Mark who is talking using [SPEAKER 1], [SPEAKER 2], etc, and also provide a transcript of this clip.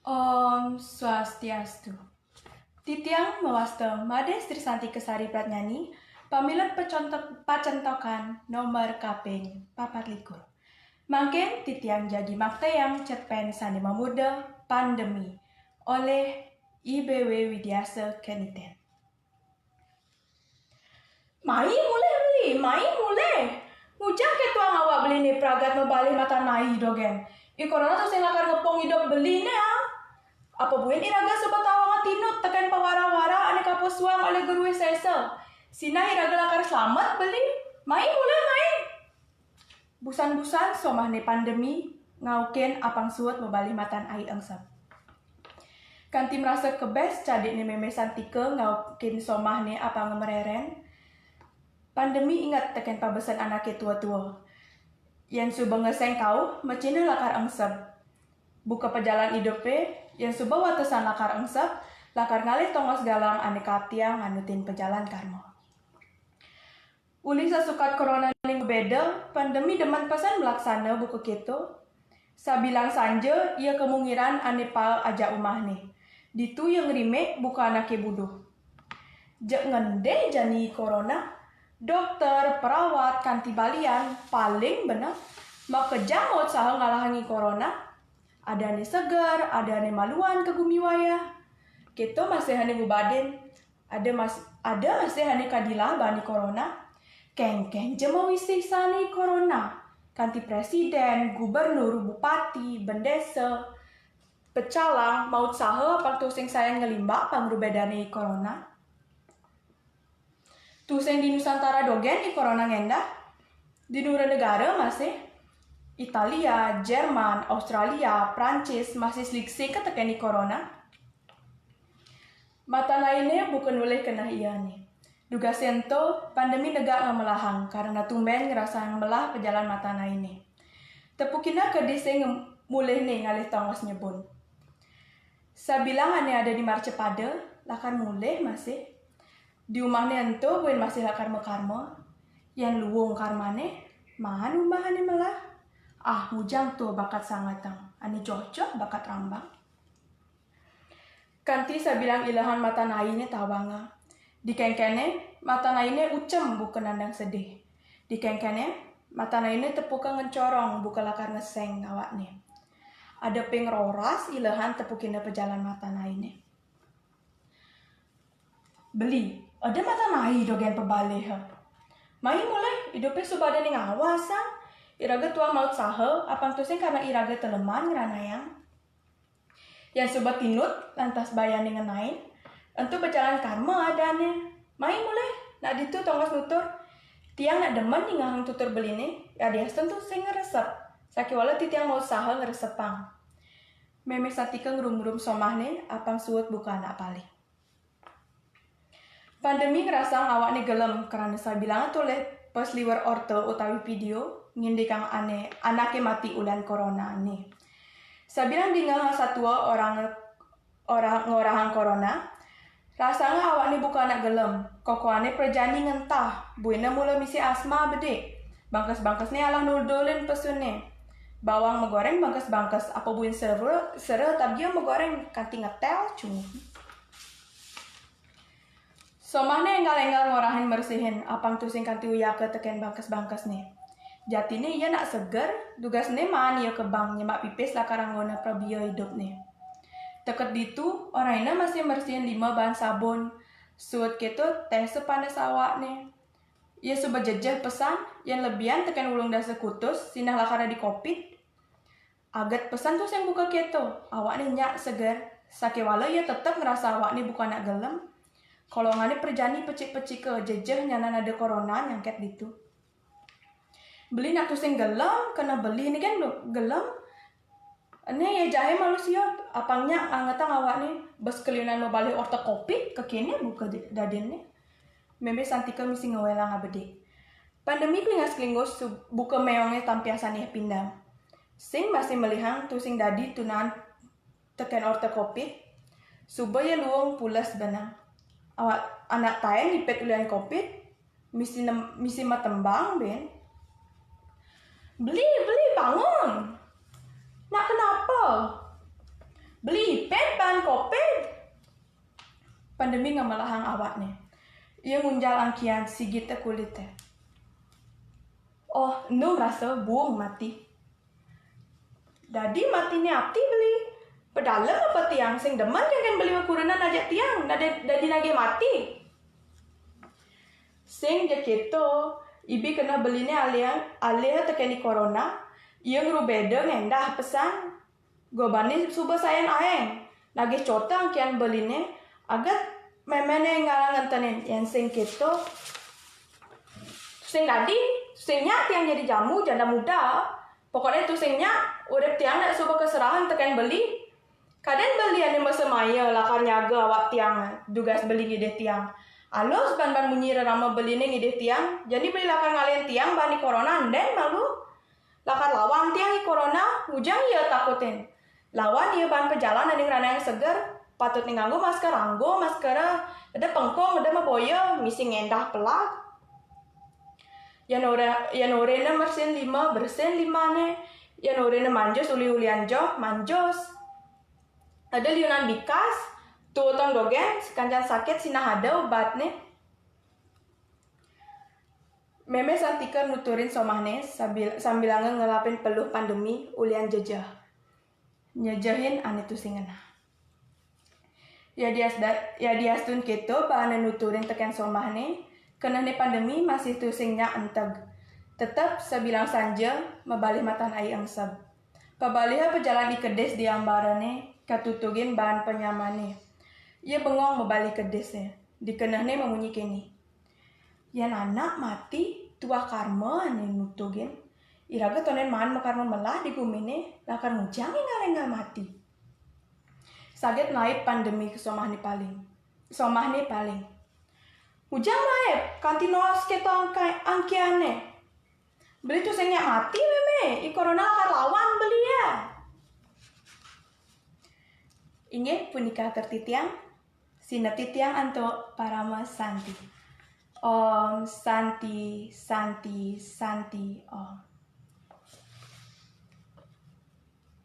[SPEAKER 1] Om Swastiastu. Titiang mewasta Made Sri Santi Kesari Pratnyani, pamilat pacentokan nomor kaping 24. Mangken titiang jadi maktayang cetpen sani memuda pandemi oleh IBW Widyasa Keniten. Mai mulai. Mujang ke tuang awak beli ni pragat membalik mata nai dogen. Corona tu saya lakar ngepong hidup beli ni Apa buin iraga sobat awang tinut tekan pawara-wara ane kapos suang oleh guru sesa. Sina iraga lakar selamat beli. Mai. Busan-busan somah ni pandemi ngauken apang suat membalik matan ai angsap. Kanti merasa kebes cadik ni memesan tika ngauken somah ni apang mereren. Pandemi ingat tekan pabesan anak tua-tua. Yang suba ngeseng kau, macina lakar angsap. Buka pejalan hidupe, yang suba watasan lakar angsap, lakar ngalih tongos galang ane katiang nganutin pejalan karma. Uli sasukat corona ning beda, pandemi deman pasan melaksana buka keto. Sabilang sanja, ia kemungiran ane pal aja umah ni. Ditu yang rimek buka anake buduh. Jak ngende jani corona, dokter, perawat, kanti balian, paling benar. Maka jamot sah ngalahangi corona. Ada ni segar, ada ni maluan ke gumi wayah. Kita masih hani gubaden. Ada masih hani kadilah bani corona. Keng jema wisih sani corona. Kanti presiden, gubernur, bupati, bendesa, pecalang, maut saha pang tusing sayang ngelimbak pang rubedani corona. Tusing di Nusantara dogen di corona ngenda. Di dua negara masih Italia, Jerman, Australia, Prancis masih seliksik ketekan di corona. Mata lainnya bukan oleh kena iya nih. Duga sento pandemi negak melahang karena tumben ngerasa melah pejalan mata lainnya. Tepukina ke dising mulai nih ngalih tongos nyebun. Sabilang ane ada di Marcepada, lakar mulai masih. Di rumahnya ento buin masih lakar mekarma. Yang luwung karmane, mahan umbahane melah. Mujang tuh bakat sangatang. Ani cocok bakat rambang. Kanti saya bilang ilahan mata naine tawanga. Di kengkene, mata naine ucem bukan nandang sedih. Di kengkene, mata naine tepuka ngencorong bukan lakar ngeseng awakne. Ada pengroras ilahan tepukina pejalan mata naine. Beli, ada mata nai dogen pebalik. Mai mulai, hidupnya subada ning awasan. Iraga tuang maut saha, apang tusing karena iraga teleman ngeranayang. Yang sobat tinut, lantas bayani ngenain. Entu berjalan karma adane. Mai mulai, nak ditu tongos nutur. Tiang nak demen nih ngahang tutur beli nih. Ya dia tentu sing ngeresep. Sakiwala titiang maut saha ngeresepang. Meme satika ngerum-ngerum somah nih, apang suut buka anak paling. Pandemi ngerasa awak nih gelem karena saya bilang tuh leh pas liwer orto utawi video ngindikang anake mati ulan corona nih. Saya bilang dengan satua orang ngorahang corona. Rasanya awak nih bukan anak gelem. Kokoane perjani ngentah. Buina mula misi asma bede. Bangkes nih alah nuldolin pesunnya. Bawang megoreng bangkes. Apa buin sere tapi dia megoreng kanti ngetel cuma. Somahnya enggal ngorahin bersihin apang tusing kanti uyaka teken bangkes nih. Jatine ia nak seger, tugas man ia ke bank nyemak pipis lakarang ngona prabio hidup nih. Teket ditu, orangnya masih bersihin 5 bahan sabun. Suut gitu teh sepanas awak nih. Ia coba jejah pesan, yang lebihan teken ulung dasa kutus, sinah lakara di kopit. Agat pesan tuh yang buka gitu, awak nih nyak seger. Sakewala ia tetap ngerasa awak nih bukan nak gelem. Kalau ngani perjani pecik-pecik ke jejah nyanan ada corona nyangket gitu. Beli nak tusing gelem, kena beli ini kan gelem. Ini ya jahe manusia, apangnya angetang awak nih bes keliunan mau balik orta kopi kekini buka daden nih. Meme santika misi ngewelang abede. Pandemi kelingas kelinggus buka meongnya tampiasan nih pindang. Sing masih melihang tusing dadi tunan teken orta kopi. Subaya luang pulas benang. Awak anak tayang dipet ulian kopit misi matembang ben. Beli bangun. Nak kenapa? Beli ipet bahan koped. Pandemi ngamalahang awak nih. Ia ngunjal angkian sigit kulit teh. Oh, nu rasa buang mati. Dadi mati ni apti beli. Pedalem apa tiang sing demen jangan beli ukuran aja tiang. Dadi nage mati. Sing jaketo, ibi kena beli ni alia tekeni corona. Ia ngerubeda ngendah pesan. Gobani subuh sayan aeng. Nage cota angkian beli ni. Agak memene ngalang ngantenin yang sing keto. Sing dadi, singnya tiang jadi jamu janda muda. Pokoknya tu singnya udah tiang nak subuh keserahan tekan beli. Kadang beli ane masa maya lakar nyaga awak tiang dugas beli ngide tiang. Alus ban munyi rama beli ni ngide tiang. Jadi beli lakar ngalian tiang bani corona den malu. Lakar lawan tiang i corona hujang ia takutin. Lawan ia ban pejalan ada ngerana yang seger. Patut nih nganggo masker ada pengkong ada maboya misi ngendah pelak. Yan ore na bersen 5 ne. Yan ore na manjos uli-ulian joh manjos. Ada liunan bikas, tuh tong dogen, sekancan sakit sina ada obat nih. Meme santika nuturin somahne sambil ngelapin peluh pandemi ulian jejah. Nyejahin ane tu singena. Ya diastun keto bahan nuturin tekan somahne, kena ne pandemi masih tu singnya enteg. Tetap sebilang sanja mebalih matan ai angsab. Pabaliha pejalan di kedes di ambarane. Katutugin bahan penyamane. Ia bengong membalik ke desnya. Dikenahnya memunyi kini. Yan anak mati tua karma ane nutugin. Iraga tonen man makarma melah di gumine. Lakar mujangi ngarengal mati. Saget naib pandemi kesomahni paling. Hujang naib. Kanti noas keto angkiane. Beli tu sengnya mati meme. I corona lakar lawan beli ya. Inge punika tertitiang, sinatitiang anto parama santi. Om santi, santi, santi, om.